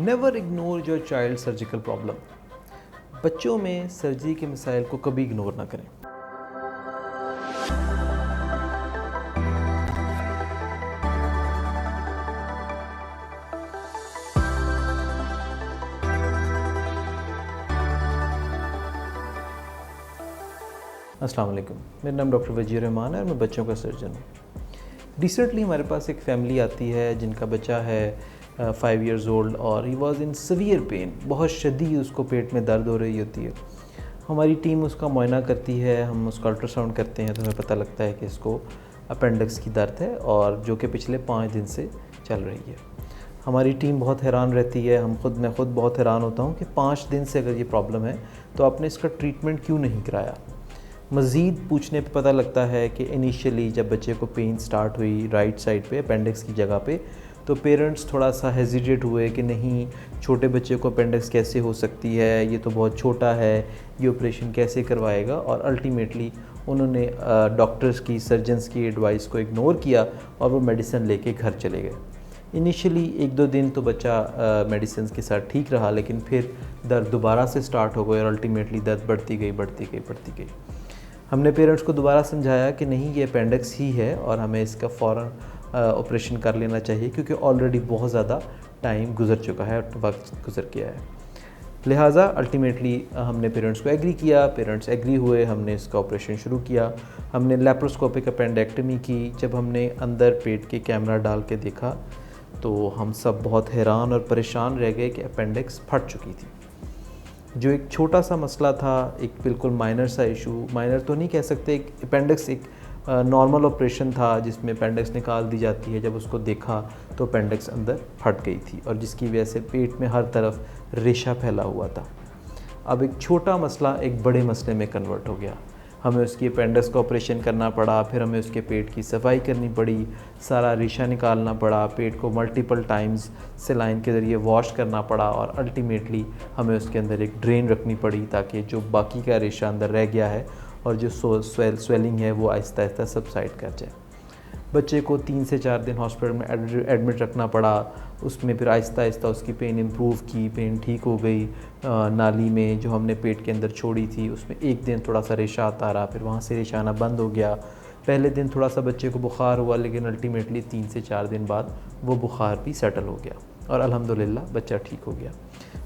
Never ignore your child surgical problem. बच्चों में surgery के मसाइल को कभी इग्नोर ना करें। अस्सलाम वालेकुम, मेरा नाम डॉक्टर वजीर रहमान है और मैं बच्चों का सर्जन हूँ। रिसेंटली हमारे पास एक फैमिली आती है जिनका बच्चा है 5 years ओल्ड और he was in severe pain. बहुत शदीद उसको पेट में दर्द हो रही होती है। हमारी टीम उसका मुआयना करती है, हम उसका अल्ट्रासाउंड करते हैं तो हमें पता लगता है कि इसको अपेंडिक्स की दर्द है और जो कि पिछले 5 दिन से चल रही है। हमारी टीम बहुत हैरान रहती है, मैं खुद बहुत हैरान होता हूँ कि 5 दिन से अगर ये प्रॉब्लम है तो आपने इसका ट्रीटमेंट क्यों नहीं कराया। मज़ीद पूछने पे पता लगता है कि इनिशियली जब बच्चे को पेन स्टार्ट हुई राइट साइड पे अपेंडिक्स की जगह पे, तो पेरेंट्स थोड़ा सा हेजिटेट हुए कि नहीं, छोटे बच्चे को अपेंडिक्स कैसे हो सकती है, ये तो बहुत छोटा है, ये ऑपरेशन कैसे करवाएगा। और अल्टीमेटली उन्होंने डॉक्टर्स की, सर्जन्स की एडवाइस को इग्नोर किया और वो मेडिसिन लेके घर चले गए। इनिशियली 1-2 दिन तो बच्चा मेडिसिन के साथ ठीक रहा, लेकिन फिर दर्द दोबारा से स्टार्ट हो गई और अल्टीमेटली दर्द बढ़ती गई। हमने पेरेंट्स को दोबारा समझाया कि नहीं, ये अपेंडिक्स ही है और हमें इसका फ़ौरन ऑपरेशन कर लेना चाहिए क्योंकि ऑलरेडी बहुत ज़्यादा टाइम गुजर चुका है, वक्त गुजर गया है। लिहाजा अल्टीमेटली हमने पेरेंट्स को एग्री किया, पेरेंट्स एग्री हुए, हमने इसका ऑपरेशन शुरू किया। हमने लेप्रोस्कोपिक अपेंडेक्टमी की। जब हमने अंदर पेट के कैमरा डाल के देखा तो हम सब बहुत हैरान और परेशान रह गए कि अपेंडिक्स फट चुकी थी। जो एक छोटा सा मसला था, एक बिल्कुल माइनर सा इशू, माइनर तो नहीं कह सकते, एक अपेंडिक्स एक नॉर्मल ऑपरेशन था जिसमें अपेंडिक्स निकाल दी जाती है। जब उसको देखा तो अपेंडिक्स अंदर फट गई थी और जिसकी वजह से पेट में हर तरफ रेशा फैला हुआ था। अब एक छोटा मसला एक बड़े मसले में कन्वर्ट हो गया। हमें उसकी अपेंडिक्स का ऑपरेशन करना पड़ा, फिर हमें उसके पेट की सफाई करनी पड़ी, सारा रेशा निकालना पड़ा, पेट को मल्टीपल टाइम्स सेलाइन के ज़रिए वॉश करना पड़ा और अल्टीमेटली हमें उसके अंदर एक ड्रेन रखनी पड़ी ताकि जो बाकी का रेशा अंदर रह गया है और जो स्वेलिंग है वो आहिस्ता आहिस्ता सबसाइड कर जाए। बच्चे को 3 से 4 दिन हॉस्पिटल में एडमिट रखना पड़ा। उसमें फिर आहिस्ता आहिस्ता उसकी पेन इम्प्रूव की, पेन ठीक हो गई। नाली में जो हमने पेट के अंदर छोड़ी थी उसमें एक दिन थोड़ा सा रेशा आता रहा, फिर वहाँ से रेशा आना बंद हो गया। पहले दिन थोड़ा सा बच्चे को बुखार हुआ, लेकिन अल्टीमेटली 3 से 4 दिन बाद वो बुखार भी सेटल हो गया और अल्हम्दुलिल्लाह बच्चा ठीक हो गया।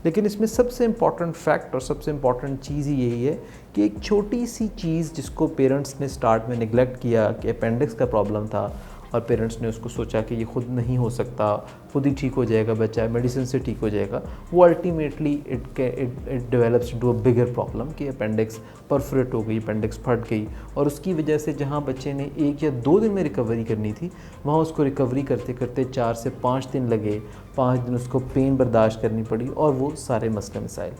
लेकिन इसमें सबसे इम्पॉर्टेंट फैक्ट और सबसे इम्पॉर्टेंट चीज़ ही यही है कि एक छोटी सी चीज़ जिसको पेरेंट्स ने स्टार्ट में निगलेक्ट किया कि अपेंडिक्स का प्रॉब्लम था और पेरेंट्स ने उसको सोचा कि ये खुद नहीं हो सकता, खुद ही ठीक हो जाएगा बच्चा, मेडिसिन से ठीक हो जाएगा, वो ultimately it develops into a bigger problem कि अपेंडिक्स परफोरेट हो गई, अपेंडिक्स फट गई और उसकी वजह से जहाँ बच्चे ने 1 या 2 दिन में रिकवरी करनी थी वहाँ उसको रिकवरी करते करते 4 से 5 दिन लगे। 5 दिन उसको पेन बर्दाश्त करनी पड़ी और वो सारे मसले मसाइल।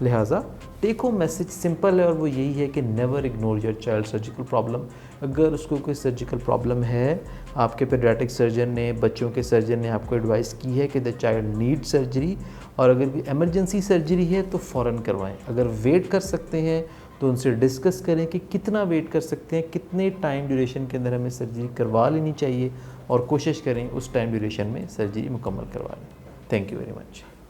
लिहाजा टेक होम मैसेज सिंपल है और वो यही है कि never ignore your child surgical problem. अगर उसको कोई सर्जिकल प्रॉब्लम है, आपके पेडियाट्रिक सर्जन ने, बच्चों के सर्जन ने आपको एडवाइस की है कि द चाइल्ड नीड सर्जरी और अगर कोई एमरजेंसी सर्जरी है तो फ़ौरन करवाएं। अगर वेट कर सकते हैं तो उनसे डिस्कस करें कि कितना वेट कर सकते हैं, कितने टाइम ड्यूरेशन के अंदर हमें सर्जरी करवा लेनी चाहिए और कोशिश करें उस टाइम ड्यूरेशन में सर्जरी मुकम्मल करवा लें। Thank you very much.